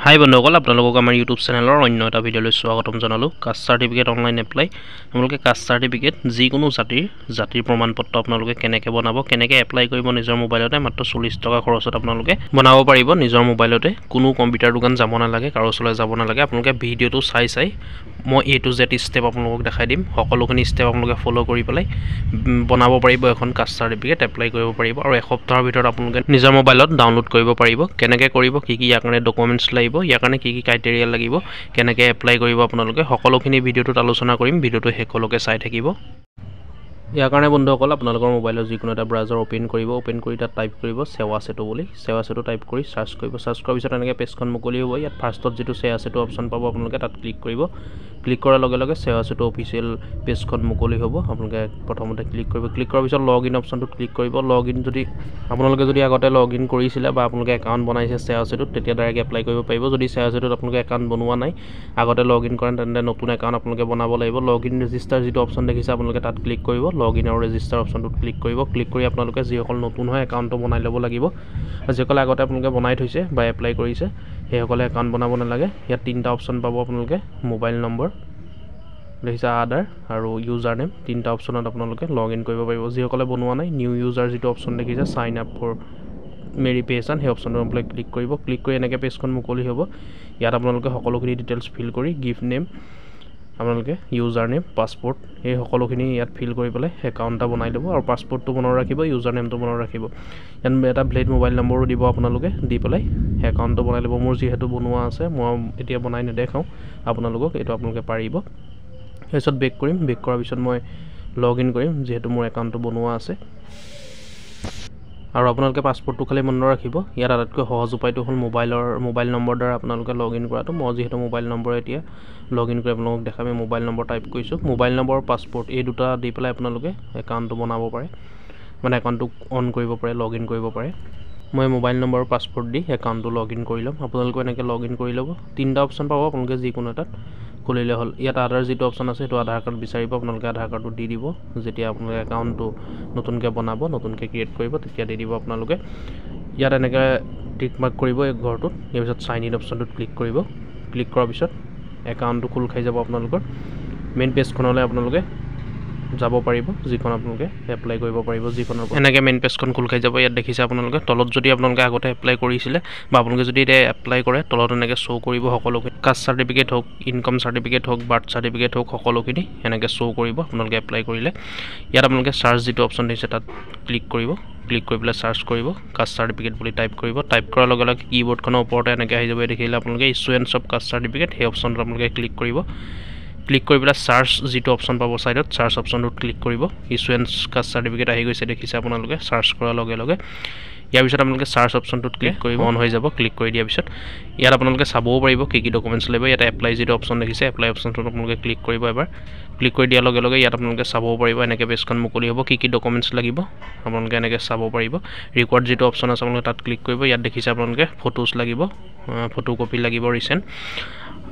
হাই বন্ধুসকল, আপোনালোকক আমাৰ ইউটিউব চেনেলৰ অন্য এটা ভিডিঅ'লৈ স্বাগতম জনালোঁ। Caste certificate online apply. আপোনালোকে কাষ্ট চাৰ্টিফিকেট যিকোনো জাতিৰ প্ৰমাণপত্ৰ আপোনালোকে কেনেকৈ বনাব, কেনেকৈ এপ্লাই কৰিব নিজৰ মোবাইলতে মাত্ৰ 40 টকা খৰচত আপোনালোকে বনাব পাৰিব নিজৰ মোবাইলতে। কোনো কম্পিউটাৰ দোকান যাব নালাগে, কাৰো ওচৰলৈ যাব নালাগে। আপোনালোকে ভিডিঅ'টো চাই মই A to Z ষ্টেপ আপোনালোকক দেখাই দিম। সকলোখিনি ষ্টেপ আপোনালোকে ফ'ল' কৰি পেলাই বনাব পাৰিব এখন কাষ্ট চাৰ্টিফিকেট, এপ্লাই কৰিব পাৰিব আৰু এসপ্তাহৰ ভিতৰত আপোনালোকে নিজৰ মোবাইলত ডাউনলোড কৰিব পাৰিব। কেনেকৈ কৰিব, কি ইয়াৰ কাৰণে ডকুমেণ্টছ লাগিব, ইয়াৰ কাৰণে কি ক্ৰাইটেৰিয়া লাগিব, কেনেকৈ এপ্লাই কৰিব আপোনালোকে সকলোখিনি ভিডিঅ'টোত আলোচনা কৰিম। ভিডিঅ'টো শেষলৈকে চাই থাকিব। ইয়াৰ কাৰণে বন্ধুসকল আপোনালোকৰ মোবাইলৰ যিকোনো এটা ব্ৰাউজাৰ অ'পেন কৰিব। অ'পেন কৰি তাত টাইপ কৰিব সেৱা সেতু বুলি। সেৱা সেতু টাইপ কৰি চাৰ্চ কৰিব। চাৰ্চ কৰাৰ পিছত এনেকৈ পেজখন মুকলি হ'ব। ইয়াত ফাৰ্ষ্টত যিটো সেৱা সেতু অপশ্যন পাব আপোনালোকে তাত ক্লিক কৰিব। ক্লিক কৰাৰ লগে লগে সেৱা সেতু অফিচিয়েল পেজখন মুকলি হ'ব। আপোনালোকে প্ৰথমতে ক্লিক কৰিব। ক্লিক কৰাৰ পিছত লগ ইন অপশ্যনটোত ক্লিক কৰিব। লগ ইন আপোনালোকে যদি আগতে লগ ইন কৰিছিলে বা আপোনালোকে একাউণ্ট বনাইছে সেৱা সেতুত, তেতিয়া ডাইৰেক্ট এপ্লাই কৰিব পাৰিব। যদি সেৱা সেতুত আপোনালোকে একাউণ্ট বনোৱা নাই, আগতে লগ ইন কৰে, তেন্তে নতুন একাউণ্ট আপোনালোকে বনাব লাগিব। লগ ইন ৰেজিষ্টাৰ যিটো অপশ্যন দেখিছে আপোনালোকে তাত ক্লিক কৰিব। লগ ইন আৰু ৰেজিষ্টাৰ অপশ্যনটোত ক্লিক কৰিব। ক্লিক কৰি আপোনালোকে যিসকল নতুন হয় একাউণ্টটো বনাই ল'ব লাগিব। আৰু যিসকলে আগতে আপোনালোকে বনাই থৈছে বা এপ্লাই কৰিছে সেইসকলে একাউণ্ট বনাব নালাগে। ইয়াত তিনিটা অপশ্যন পাব আপোনালোকে। মোবাইল নম্বৰ দেখিছে, আধাৰ আৰু ইউজাৰ নেম। তিনিটা অপশ্যনত আপোনালোকে লগ ইন কৰিব পাৰিব। যিসকলে বনোৱা নাই, নিউ ইউজাৰ যিটো অপশ্যন দেখিছে চাইন আপ ফৰ ভেৰিফিকেশ্যন, সেই অপশ্যনটো আপোনালোকে ক্লিক কৰিব। ক্লিক কৰি এনেকৈ পেজখন মুকলি হ'ব। ইয়াত আপোনালোকে সকলোখিনি ডিটেইলছ ফিল কৰি গিফ্ট নেম, আপোনালোকে ইউজাৰ নেম, পাছপৰ্ট, এই সকলোখিনি ইয়াত ফিল কৰি পেলাই একাউণ্ট এটা বনাই ল'ব। আৰু পাছপৰ্টটো মনত ৰাখিব, ইউজাৰ নেমটো মনত ৰাখিব। ইয়াত এটা ভেলিড মোবাইল নম্বৰো দিব আপোনালোকে, দি পেলাই একাউণ্টটো বনাই ল'ব। মোৰ যিহেতু বনোৱা আছে, মই এতিয়া বনাই নেদেখাওঁ আপোনালোকক, এইটো আপোনালোকে পাৰিব। তাৰপিছত বেক কৰিম। বেক কৰাৰ পিছত মই লগ ইন কৰিম, যিহেতু মোৰ একাউণ্টটো বনোৱা আছে। আৰু আপোনালোকে পাছপৰ্টটো খালি মনত ৰাখিব। ইয়াত আটাইতকৈ সহজ উপায়টো হ'ল মোবাইল নম্বৰ দ্বাৰা আপোনালোকে লগ ইন কৰাটো। মই যিহেতু মোবাইল নম্বৰ এতিয়া লগ ইন কৰি আপোনালোকক দেখাম। মোবাইল নম্বৰ টাইপ কৰিছোঁ। মোবাইল নম্বৰ আৰু পাছপৰ্ট এই দুটা দি পেলাই আপোনালোকে একাউণ্টটো বনাব পাৰে, মানে একাউণ্টটো অন কৰিব পাৰে, লগ ইন কৰিব পাৰে। মই মোবাইল নম্বৰ আৰু পাছপৰ্ট দি একাউণ্টটো লগ ইন কৰি ল'ম। আপোনালোকে এনেকৈ লগ ইন কৰি ল'ব। তিনিটা অপশ্যন পাব আপোনালোকে, যিকোনো এটাত খুলিলে হ'ল। ইয়াত আধাৰ যিটো অপশ্যন আছে সেইটো আধাৰ কাৰ্ড বিচাৰিব। আপোনালোকে আধাৰ কাৰ্ডটো দি দিব। যেতিয়া আপোনালোকে একাউণ্টটো নতুনকৈ বনাব, নতুনকৈ ক্ৰিয়েট কৰিব, তেতিয়া দি দিব আপোনালোকে। ইয়াত এনেকৈ টিক মাৰ্ক কৰিব এই ঘৰটোত। ইয়াৰ পিছত চাইন ইন অপশ্যনটোত ক্লিক কৰিব। ক্লিক কৰাৰ পিছত একাউণ্টটো খোল খাই যাব আপোনালোকৰ। মেইন পেজখনলৈ আপোনালোকে যাব পাৰিব, যিখন আপোনালোকে এপ্লাই কৰিব পাৰিব। যিখনৰ এনেকৈ মেইন পেজখন খোল খাই যাব। ইয়াত দেখিছে আপোনালোকে তলত যদি আপোনালোকে আগতে এপ্লাই কৰিছিলে বা আপোনালোকে যদি এতিয়া এপ্লাই কৰে, তলত এনেকৈ শ্ব' কৰিব সকলোখিনি। কাষ্ট চাৰ্টিফিকেট হওক, ইনকাম চাৰ্টিফিকেট হওক, বাৰ্থ চাৰ্টিফিকেট হওক, সকলোখিনি এনেকৈ শ্ব' কৰিব আপোনালোকে এপ্লাই কৰিলে। ইয়াত আপোনালোকে চাৰ্চ যিটো অপশ্যন দিছে তাত ক্লিক কৰিব। ক্লিক কৰি পেলাই চাৰ্চ কৰিব, কাষ্ট চাৰ্টিফিকেট বুলি টাইপ কৰিব। টাইপ কৰাৰ লগে লগে কীবৰ্ডখনৰ ওপৰতে এনেকৈ আহি যাব। দেখিলে আপোনালোকে ইছুৱেঞ্চ অফ কাষ্ট চাৰ্টিফিকেট, সেই অপশ্যনটোত আপোনালোকে ক্লিক কৰিব। ক্লিক কৰি পেলাই চাৰ্চ যিটো অপশ্যন পাব ছাইডত, চাৰ্চ অপশ্যনটোত ক্লিক কৰিব। ইছুৱেঞ্চ কাষ্ট চাৰ্টিফিকেট আহি গৈছে, দেখিছে আপোনালোকে। চাৰ্চ কৰাৰ লগে লগে ইয়াৰ পিছত আপোনালোকে চাৰ্চ অপশ্যনটোত ক্লিক কৰিব। অন হৈ যাব। ক্লিক কৰি দিয়াৰ পিছত ইয়াত আপোনালোকে চাবও পাৰিব কি ডকুমেণ্টছ লাগিব। ইয়াত এপ্লাই যিটো অপশ্যন দেখিছে, এপ্লাই অপশ্যনটোত আপোনালোকে ক্লিক কৰিব এবাৰ। ক্লিক কৰি দিয়াৰ লগে লগে ইয়াত আপোনালোকে চাবও পাৰিব। এনেকৈ পেজখন মুকলি হ'ব। কি ডকুমেণ্টছ লাগিব আপোনালোকে এনেকৈ চাব পাৰিব। ৰিকোৱাৰ্ড যিটো অপশ্যন আছে আপোনালোকে তাত ক্লিক কৰিব। ইয়াত দেখিছে আপোনালোকে ফটোজ লাগিব, ফটো কপি লাগিব ৰিচেণ্ট,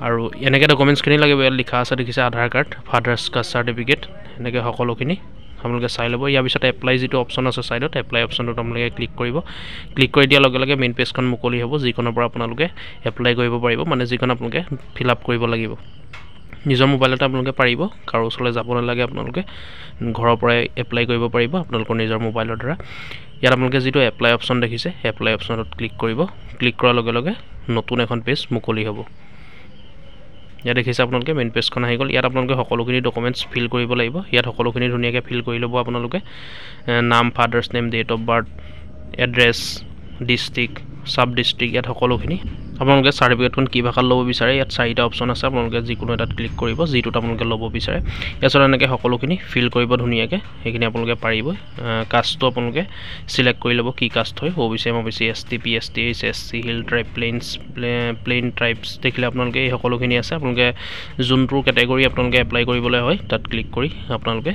আৰু এনেকৈ ডকুমেণ্টছখিনি লাগিব। ইয়াত লিখা আছে দেখিছে, আধাৰ কাৰ্ড, ফাদাৰ্ছ কাষ্ট চাৰ্টিফিকেট, এনেকৈ সকলোখিনি আপোনালোকে চাই ল'ব। ইয়াৰ পিছত এপ্লাই যিটো অপশ্যন আছে ছাইডত, এপ্লাই অপশ্যনটোত আপোনালোকে ক্লিক কৰিব। ক্লিক কৰি দিয়াৰ লগে লগে মেইন পেজখন মুকলি হ'ব, যিখনৰ পৰা আপোনালোকে এপ্লাই কৰিব পাৰিব, মানে যিখন আপোনালোকে ফিল আপ কৰিব লাগিব। নিজৰ মোবাইলতে আপোনালোকে পাৰিব, কাৰো ওচৰলৈ যাব নালাগে। আপোনালোকে ঘৰৰ পৰাই এপ্লাই কৰিব পাৰিব আপোনালোকৰ নিজৰ মোবাইলৰ দ্বাৰা। ইয়াত আপোনালোকে যিটো এপ্লাই অপশ্যন দেখিছে, এপ্লাই অপশ্যনত ক্লিক কৰিব। ক্লিক কৰাৰ লগে লগে নতুন এখন পেজ মুকলি হ'ব। ইয়াত দেখিছে আপোনালোকে মেইন পেজখন আহি গ'ল। ইয়াত আপোনালোকে সকলোখিনি ডকুমেণ্টছ ফিল কৰিব লাগিব। ইয়াত সকলোখিনি ধুনীয়াকৈ ফিল কৰি ল'ব আপোনালোকে। নাম, father's name, date of birth, address, district, sub district, ইয়াত সকলোখিনি। আপোনালোকে চাৰ্টিফিকেটখন কি ভাষাত ল'ব বিচাৰে, ইয়াত 4টা অপশ্যন আছে। আপোনালোকে যিকোনো এটাত ক্লিক কৰিব, যিটোত আপোনালোকে ল'ব বিচাৰে। ইয়াত এনেকৈ সকলোখিনি ফিল কৰিব ধুনীয়াকৈ। সেইখিনি আপোনালোকে পাৰিব। কাষ্টটো আপোনালোকে চিলেক্ট কৰি ল'ব, কি কাষ্ট হয়। OBC, MOBC, ST, PST, SC, hill tribe, plain tribes, দেখিলে আপোনালোকে এই সকলোখিনি আছে। আপোনালোকে যোনটো কেটেগৰী আপোনালোকে এপ্লাই কৰিবলৈ হয় তাত ক্লিক কৰি আপোনালোকে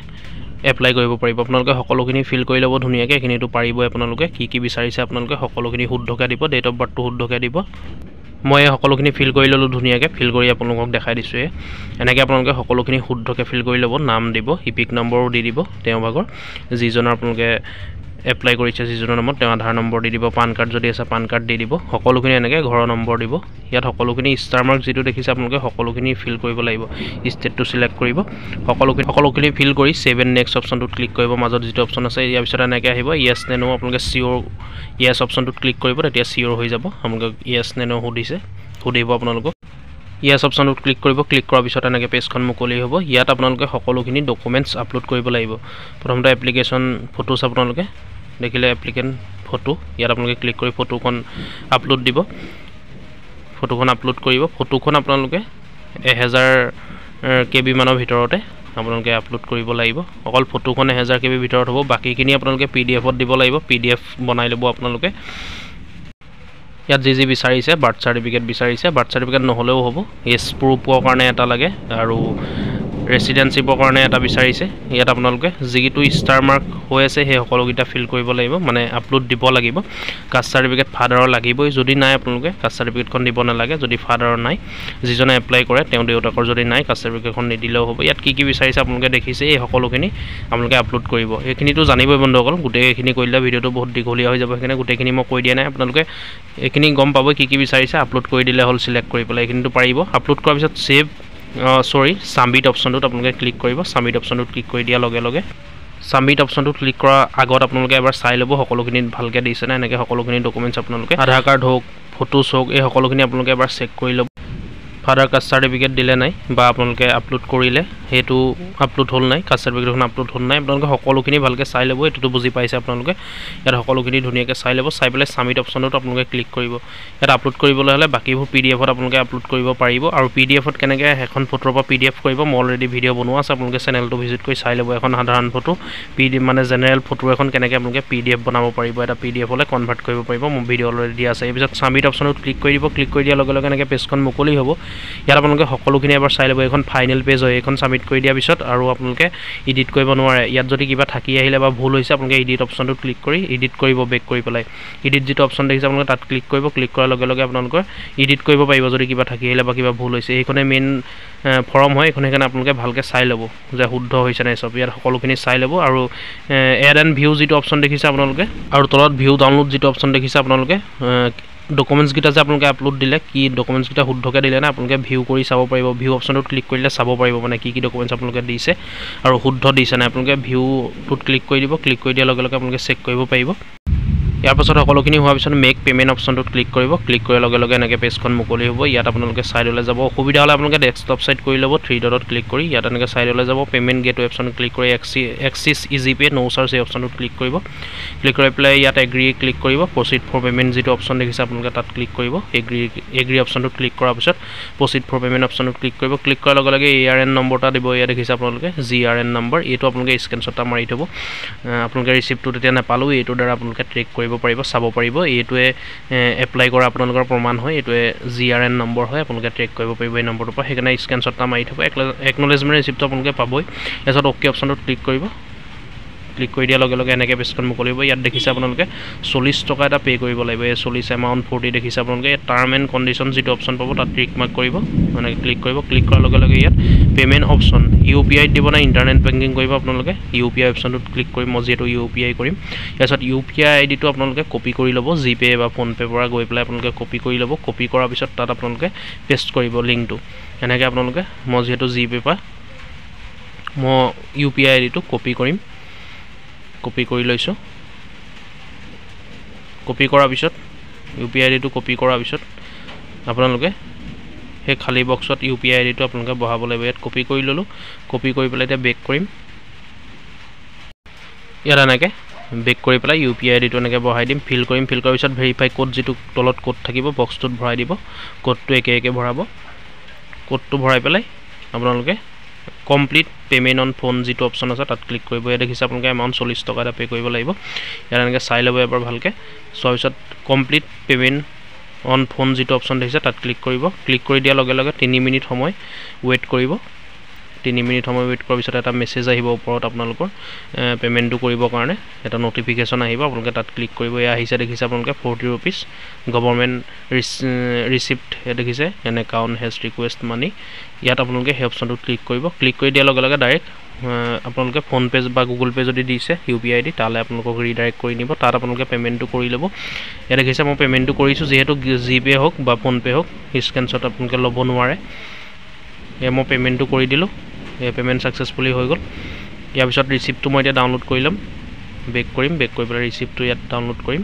এপ্লাই কৰিব পাৰিব। আপোনালোকে সকলোখিনি ফিল কৰি ল'ব ধুনীয়াকৈ। এইখিনিতো পাৰিবই আপোনালোকে। কি বিচাৰিছে আপোনালোকে সকলোখিনি শুদ্ধকৈ দিব। ডেট অফ বাৰ্থটো শুদ্ধকৈ দিব। মই সকলোখিনি ফিল কৰি ল'লোঁ ধুনীয়াকৈ। ফিল কৰি আপোনালোকক দেখাই দিছোঁ। এনেকৈ আপোনালোকে সকলোখিনি শুদ্ধকৈ ফিল কৰি ল'ব। নাম দিব, ইপিক নম্বৰো দি দিব তেওঁ ভাগৰ, যিজনৰ আপোনালোকে এপ্লাই কৰিছে যিজনৰ নামত তেওঁ আধাৰ নম্বৰ দি দিব, পান কাৰ্ড যদি আছে পান কাৰ্ড দি দিব, সকলোখিনি এনেকৈ ঘৰৰ নম্বৰ দিব। ইয়াত সকলোখিনি ষ্টাৰ মাৰ্ক যিটো দেখিছে আপোনালোকে সকলোখিনি ফিল কৰিব লাগিব, ষ্টেটটো চিলেক্ট কৰিব, সকলোখিনি ফিল কৰি ছেভ এণ্ড নেক্সট অপশ্যনটোত ক্লিক কৰিব। মাজত যিটো অপশ্যন আছে ইয়াৰ পিছত এনেকৈ আহিব য়েছ নে নো, আপোনালোকে চিঅ'ৰ য়েছ অপশ্যনটোত ক্লিক কৰিব, তেতিয়া চিঅ'ৰ হৈ যাব। আপোনালোকক য়েছ নে নো সুধিব আপোনালোকক, য়েছ অপশ্যনটোত ক্লিক কৰিব। ক্লিক কৰাৰ পিছত এনেকৈ পেজখন মুকলি হ'ব। ইয়াত আপোনালোকে সকলোখিনি ডকুমেণ্টছ আপলোড কৰিব লাগিব। প্ৰথমতে এপ্লিকেশ্যন ফটোছ আপোনালোকে দেখিলে এপ্লিকেণ্ট ফটো, ইয়াত আপোনালোকে ক্লিক কৰি ফটোখন আপলোড দিব, ফটোখন আপলোড কৰিব। ফটোখন আপোনালোকে 1000 KB মানৰ ভিতৰতে আপোনালোকে আপলোড কৰিব লাগিব। অকল ফটোখন 1000 KB ভিতৰত হ'ব, বাকীখিনি আপোনালোকে PDF-ত দিব লাগিব। PDF বনাই ল'ব আপোনালোকে। ইয়াত যি বিচাৰিছে, বাৰ্থ চাৰ্টিফিকেট বিচাৰিছে, বাৰ্থ চাৰ্টিফিকেট নহ'লেও হ'ব, এজ প্ৰুফৰ কাৰণে এটা লাগে আৰু ৰেচিডেঞ্চিপৰ কাৰণে এটা বিচাৰিছে। ইয়াত আপোনালোকে যিটো ষ্টাৰ মাৰ্ক হৈ আছে সেই সকলোকেইটা ফিল কৰিব লাগিব, মানে আপলোড দিব লাগিব। কাষ্ট চাৰ্টিফিকেট ফাদাৰৰ লাগিবই, যদি নাই আপোনালোকে কাষ্ট চাৰ্টিফিকেটখন দিব নালাগে। যদি ফাদাৰৰ নাই, যিজনে এপ্লাই কৰে তেওঁ দেউতাকৰ যদি নাই, কাষ্ট চাৰ্টিফিকেটখন নিদিলেও হ'ব। ইয়াত কি বিচাৰিছে আপোনালোকে দেখিছে, এই সকলোখিনি আপোনালোকে আপলোড কৰিব। এইখিনিতো জানিবই বন্ধুসকল, গোটেইখিনি কৰিলে ভিডিঅ'টো বহুত দীঘলীয়া হৈ যাব, সেইকাৰণে গোটেইখিনি মই কৈ দিয়া নাই। আপোনালোকে এইখিনি গম পাব কি বিচাৰিছে, আপলোড কৰি দিলে হ'ল, চিলেক্ট কৰি পেলাই এইখিনিতো পাৰিব। আপলোড কৰাৰ পিছত ছাবমিট অপশ্যনটোত আপোনালোকে ক্লিক কৰিব। ছাবমিট অপশ্যনটোত ক্লিক কৰি দিয়াৰ লগে লগে ছাবমিট অপশ্যনটোত ক্লিক কৰাৰ আগত আপোনালোকে এবাৰ চাই ল'ব সকলোখিনি ভালকৈ দিছে নে। এনেকৈ সকলোখিনি ডকুমেণ্টছ আপোনালোকে আধাৰ কাৰ্ড হওক, ফটোছ হওক, এই সকলোখিনি আপোনালোকে এবাৰ চেক কৰি ল'ব। ফাদাৰ কাষ্ট চাৰ্টিফিকেট দিলে নাই বা আপোনালোকে আপলোড কৰিলে সেইটো আপলোড হ'ল নাই, কাষ্ট চাৰ্টিফিকেটখন আপলোড হ'ল নাই, আপোনালোকে সকলোখিনি ভালকৈ চাই ল'ব। এইটোতো বুজি পাইছে আপোনালোকে। ইয়াত সকলোখিনি ধুনীয়াকৈ চাই ল'ব, চাই পেলাই ছাবমিট অপশ্যনটোত আপোনালোকে ক্লিক কৰিব। ইয়াত আপলোড কৰিবলৈ হ'লে বাকীবোৰ PDF-ত আপোনালোকে আপলোড কৰিব পাৰিব। আৰু PDF-ত কেনেকৈ এখন ফটোৰ পৰা PDF কৰিব, মই অলৰেডি ভিডিঅ' বনোৱা আছে, আপোনালোকে চেনেলটো ভিজিট কৰি চাই ল'ব। এখন সাধাৰণ ফটো মানে জেনেৰেল ফটো এখন কেনেকৈ আপোনালোকে PDF বনাব পাৰিব, এটা PDF-লৈ কনভাৰ্ট কৰিব পাৰিব, মোৰ ভিডিঅ' অলৰেডি দিয়া আছে। তাৰপিছত ছাবমিট অপশ্যনটোত ক্লিক কৰি দিব। ক্লিক কৰি দিয়াৰ লগে লগে এনেকৈ পেজখন মুকলি হ'ব। ইয়াত আপোনালোকে সকলোখিনি এবাৰ চাই ল'ব। এইখন ফাইনেল পেজ হয়, এইখন ছাবমিট কৰি দিয়াৰ পিছত আৰু আপোনালোকে এডিট কৰিব নোৱাৰে। ইয়াত যদি কিবা থাকি আহিলে বা ভুল হৈছে, আপোনালোকে এডিট অপশ্যনটোত ক্লিক কৰি এডিট কৰিব, বেক কৰি পেলাই এডিট যিটো অপশ্যন দেখিছে আপোনালোকে তাত ক্লিক কৰিব। ক্লিক কৰাৰ লগে লগে আপোনালোকৰ এডিট কৰিব পাৰিব যদি কিবা থাকি আহিলে বা কিবা ভুল হৈছে। এইখনে মেইন ফৰ্ম হয়, এইখন সেইকাৰণে আপোনালোকে ভালকৈ চাই ল'ব যে শুদ্ধ হৈছে নাই চব। ইয়াত সকলোখিনি চাই ল'ব। আৰু এড এণ্ড ভিউ যিটো অপশ্যন দেখিছে আপোনালোকে, আৰু তলত ভিউ ডাউনলোড যিটো অপশ্যন দেখিছে আপোনালোকে, ডকুমেণ্টছকেইটা যে আপোনালোকে আপলোড দিলে, কি ডকুমেণ্টছকেইটা শুদ্ধকৈ দিলে নে, আপোনালোকে ভিউ কৰি চাব পাৰিব। ভিউ অপশ্যনটোত ক্লিক কৰিলে চাব পাৰিব মানে কি ডকুমেণ্টছ আপোনালোকে দিছে আৰু শুদ্ধ দিছে নাই। আপোনালোকে ভিউটোত ক্লিক কৰি দিব। ক্লিক কৰি দিয়াৰ লগে লগে আপোনালোকে চেক কৰিব পাৰিব। ইয়াৰ পাছত সকলোখিনি হোৱাৰ পিছত মেক পে'মেণ্ট অপশ্যনটোত ক্লিক কৰিব। ক্লিক কৰাৰ লগে লগে এনেকৈ পেজখন মুকলি হ'ব। ইয়াত আপোনালোকে ছাইডলৈ যাব, অসুবিধা হ'লে আপোনালোকে ডেস্কটপ ছাইড কৰি ল'ব, 3 ডটত ক্লিক কৰি। ইয়াত এনেকৈ ছাইডলৈ যাব, পে'মেণ্ট গেটৱে অপশ্যনত ক্লিক কৰি এক্সিছ ইজি পে' নো চাৰ্জ এই অপশ্যনটোত ক্লিক কৰিব। ক্লিক কৰি পেলাই ইয়াত এগ্ৰি ক্লিক কৰিব। প্ৰচিড ফৰ পে'মেণ্ট যিটো অপশ্যন দেখিছে আপোনালোকে তাত ক্লিক কৰিব। এগ্ৰি অপশ্যনটোত ক্লিক কৰাৰ পিছত প্ৰচিড ফৰ পে'মেণ্ট অপশ্যনটোত ক্লিক কৰিব। ক্লিক কৰাৰ লগে লগে ARN নম্বৰ এটা দিব, ইয়াত দেখিছে আপোনালোকে GRN নম্বৰ। এইটো আপোনালোকে স্ক্ৰীনশ্বট এটা মাৰি থ'ব। আপোনালোকে ৰিচিপ্টটো তেতিয়া নাপালেও এইটোৰ দ্বাৰা আপোনালোকে ট্ৰেক কৰিব পাৰিব, চাব পাৰিব। এইটোৱে এপ্লাই কৰা আপোনালোকৰ প্ৰমাণ হয়, এইটোৱে GRN নম্বৰ হয়, আপোনালোকে ট্ৰেক কৰিব পাৰিব এই নম্বৰটোৰ পৰা। সেইকাৰণে স্ক্ৰীনশ্বট এটা মাৰি থ'ব। একনলেজমেণ্ট ৰিচিপ্টটো আপোনালোকে পাবই। তাৰপিছত অ'কে অপশ্যনটোত ক্লিক কৰিব। ক্লিক কৰি দিয়াৰ লগে লগে এনেকৈ পেজখন মুকলি হ'ব। ইয়াত দেখিছে আপোনালোকে 40 টকা এটা পে' কৰিব লাগিব। এই 40 এমাউণ্ট 40 দেখিছে আপোনালোকে। টাৰ্ম এণ্ড কণ্ডিশ্যন যিটো অপশ্যন পাব তাত টিক মাৰ্ক কৰিব, এনেকৈ ক্লিক কৰিব। ক্লিক কৰাৰ লগে লগে ইয়াত পে'মেণ্ট অপশ্যন UPI দিব নে ইণ্টাৰনেট বেংকিং কৰিব, আপোনালোকে UPI অপশ্যনটোত ক্লিক কৰিম। মই যিহেতু UPI কৰিম। তাৰপিছত UPI ID টো আপোনালোকে কপি কৰি ল'ব, জিপে' বা ফোনপে'ৰ পৰা গৈ পেলাই আপোনালোকে কপি কৰি ল'ব। কপি কৰাৰ পিছত তাত আপোনালোকে পেষ্ট কৰিব লিংকটো। এনেকৈ আপোনালোকে, মই যিহেতু জিপে' পৰা মই UPI ID টো কপি কৰিম, কপি কৰি লৈছোঁ। কপি কৰাৰ পিছত UPI ID টো কপি কৰাৰ পিছত আপোনালোকে সেই খালী বক্সত UPI ID টো আপোনালোকে বহাব লাগিব। ইয়াত কপি কৰি ল'লোঁ। কপি কৰি পেলাই এতিয়া বেক কৰিম। ইয়াত এনেকৈ বেক কৰি পেলাই UPI ID টো এনেকৈ বহাই দিম, ফিল কৰিম। ফিল কৰাৰ পিছত ভেৰিফাই কোড যিটো তলত কোড থাকিব বক্সটোত ভৰাই দিব। কোডটো একে ভৰাব। কোডটো ভৰাই পেলাই আপোনালোকে কমপ্লিট পে'মেণ্ট অন ফোন যিটো অপশ্যন আছে তাত ক্লিক কৰিব। ইয়াত দেখিছে আপোনালোকে এমাউণ্ট 40 টকা এটা পে' কৰিব লাগিব। ইয়াত এনেকৈ চাই ল'ব এবাৰ ভালকৈ। চোৱাৰ পিছত কমপ্লিট পে'মেণ্ট অন ফোন যিটো অপশ্যন দেখিছে তাত ক্লিক কৰিব। ক্লিক কৰি দিয়াৰ লগে লগে 3 মিনিট সময় ৱেইট কৰিব। 3 মিনিট সময় ৱেইট কৰাৰ পিছত এটা মেছেজ আহিব ওপৰত আপোনালোকৰ পে'মেণ্টটো কৰিবৰ কাৰণে এটা নটিফিকেশ্যন আহিব আপোনালোকে তাত ক্লিক কৰিব এয়া আহিছে দেখিছে আপোনালোকে 40 rupees গভৰ্ণমেণ্ট ৰিচিপ্ট দেখিছে এন একাউণ্ট হেজ ৰিকুৱেষ্ট মানি ইয়াত আপোনালোকে সেই অপশ্যনটোত ক্লিক কৰিব ক্লিক কৰি দিয়াৰ লগে লগে ডাইৰেক্ট আপোনালোকে ফোন পে বা গুগল পে যদি দিছে UPI ID তালে আপোনালোকক ৰিডাইৰেক্ট কৰি নিব তাত আপোনালোকে পে'মেণ্টটো কৰি ল'ব ইয়াত দেখিছে মই পে'মেণ্টটো কৰিছোঁ যিহেতু জিপে হওক বা ফোন পে হওক স্কেনশ্বট আপোনালোকে ল'ব নোৱাৰে এয়া মই পে'মেণ্টটো কৰি দিলোঁ এই পে'মেণ্ট ছাকচেছফুলি হৈ গ'ল ইয়াৰ পিছত ৰিচিপ্টটো মই এতিয়া ডাউনলোড কৰি ল'ম বেক কৰি পেলাই ৰিচিপ্টটো ইয়াত ডাউনলোড কৰিম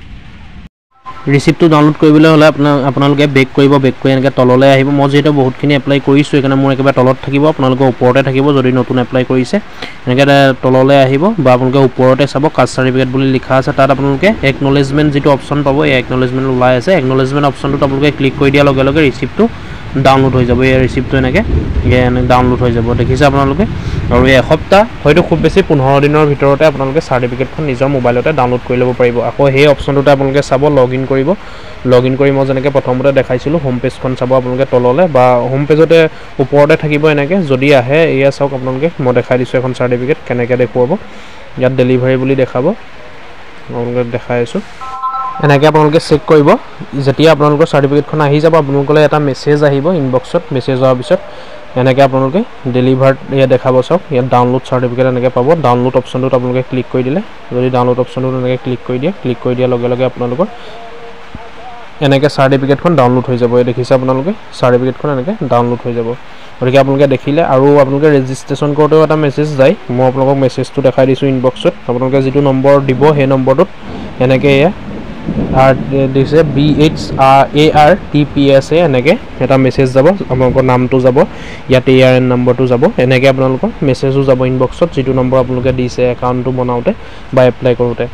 ৰিচিপ্টটো ডাউনলোড কৰিবলৈ হ'লে আপোনালোকে বেক কৰি এনেকৈ তললৈ আহিব মই যিহেতু বহুতখিনি এপ্লাই কৰিছোঁ সেইকাৰণে মোৰ একেবাৰে তলত থাকিব আপোনালোকৰ ওপৰতে থাকিব যদি নতুন এপ্লাই কৰিছে এনেকৈ তললৈ আহিব বা আপোনালোকে ওপৰতে চাব কাষ্ট চাৰ্টিফিকেট বুলি লিখা আছে তাত আপোনালোকে একনলেজমেণ্ট যিটো অপশ্যন পাব এই একনলেজমেণ্ট ওলাই আছে একনলেজমেণ্ট অপশ্যনটোত আপোনালোকে ক্লিক কৰি দিয়াৰ লগে লগে ৰিচিপ্টটো ডাউনলোড হৈ যাব এই ৰিচিপ্টটো এনেকৈ ডাউনলোড হৈ যাব দেখিছে আপোনালোকে আৰু এই এসপ্তাহ হয়তো খুব বেছি 15 দিনৰ ভিতৰতে আপোনালোকে চাৰ্টিফিকেটখন নিজৰ মোবাইলতে ডাউনলোড কৰি ল'ব পাৰিব আকৌ সেই অপশ্যনটোতে আপোনালোকে চাব লগইন কৰিব লগইন কৰি মই যেনেকৈ প্ৰথমতে দেখাইছিলোঁ হোম পেজখন চাব আপোনালোকে তললৈ বা হোম পেজতে ওপৰতে থাকিব এনেকৈ যদি আহে এয়া চাওক আপোনালোকে মই দেখাই দিছোঁ এখন চাৰ্টিফিকেট কেনেকৈ দেখুৱাব ইয়াত ডেলিভাৰী বুলি দেখাব আপোনালোকে দেখাই আছোঁ এনেকৈ আপোনালোকে চেক কৰিব যেতিয়া আপোনালোকৰ চাৰ্টিফিকেটখন আহি যাব আপোনালোকলৈ এটা মেছেজ আহিব ইনবক্সত মেছেজ হোৱাৰ পিছত এনেকৈ আপোনালোকে ডেলিভাৰ্ড ইয়াত দেখাব চাওক ইয়াত ডাউনলোড চাৰ্টিফিকেট এনেকৈ পাব ডাউনলোড অপশ্যনটোত আপোনালোকে ক্লিক কৰি দিলে যদি ডাউনলোড অপশ্যনটোত এনেকৈ ক্লিক কৰি দিয়াৰ লগে লগে আপোনালোকৰ এনেকৈ চাৰ্টিফিকেটখন ডাউনলোড হৈ যাব এই দেখিছে আপোনালোকে চাৰ্টিফিকেটখন এনেকৈ ডাউনলোড হৈ যাব গতিকে আপোনালোকে দেখিলে আৰু আপোনালোকে ৰেজিষ্ট্ৰেশ্যন কৰোঁতেও এটা মেছেজ যায় মই আপোনালোকক মেছেজটো দেখাই দিছোঁ ইনবক্সত আপোনালোকে যিটো নম্বৰ দিব সেই নম্বৰটোত এনেকৈ এয়া দিছে BHARTPSA এনেকৈ এটা মেছেজ যাব আপোনালোকৰ নামটো যাব ইয়াত ARN নম্বৰটো যাব এনেকৈ আপোনালোকৰ মেছেজো যাব ইনবক্সত যিটো নম্বৰ আপোনালোকে দিছে একাউণ্টটো বনাওঁতে বা এপ্লাই কৰোঁতে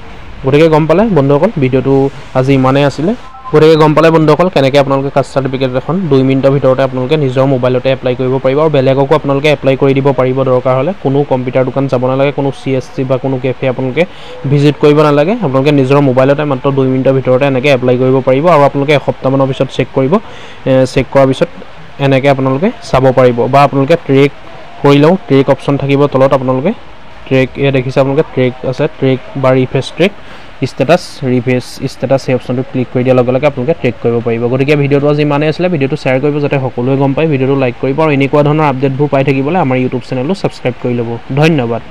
গতিকে গম পালে বন্ধুসকল ভিডিঅ'টো আজি ইমানেই আছিলে গতিকে গম পালে বন্ধুসকল কেনেকৈ আপোনালোকে কাষ্ট চাৰ্টিফিকেট এখন 2 মিনিটৰ ভিতৰতে আপোনালোকে নিজৰ মোবাইলতে এপ্লাই কৰিব পাৰিব আৰু বেলেগকো আপোনালোকে এপ্লাই কৰি দিব পাৰিব দৰকাৰ হ'লে কোনো কম্পিউটাৰ দোকান যাব নালাগে কোনো CSC বা কোনো কেফে আপোনালোকে ভিজিট কৰিব নালাগে আপোনালোকে নিজৰ মোবাইলতে মাত্ৰ 2 মিনিটৰ ভিতৰতে এনেকৈ এপ্লাই কৰিব পাৰিব আৰু আপোনালোকে এসপ্তাহমানৰ পিছত চেক কৰিব চেক কৰাৰ পিছত এনেকৈ আপোনালোকে চাব পাৰিব বা আপোনালোকে ট্ৰেক কৰি লওঁ ট্ৰেক অপশ্যন থাকিব তলত আপোনালোকে ট্ৰেক এয়া দেখিছে আপোনালোকে ট্ৰেক আছে ট্ৰেক বা refresh track status refresh status সেই অপশ্যনটো ক্লিক কৰি দিয়াৰ লগে লগে আপোনালোকে ট্ৰেক কৰিব পাৰিব গতিকে ভিডিঅ'টো আজি ইমানেই আছিলে ভিডিঅ'টো শ্বেয়াৰ কৰিব যাতে সকলোৱে গম পায় ভিডিঅ'টো লাইক কৰিব আৰু এনেকুৱা ধৰণৰ আপডেটবোৰ পাই থাকিবলৈ আমাৰ ইউটিউব চেনেলটো ছাবস্ক্ৰাইব কৰি ল'ব ধন্যবাদ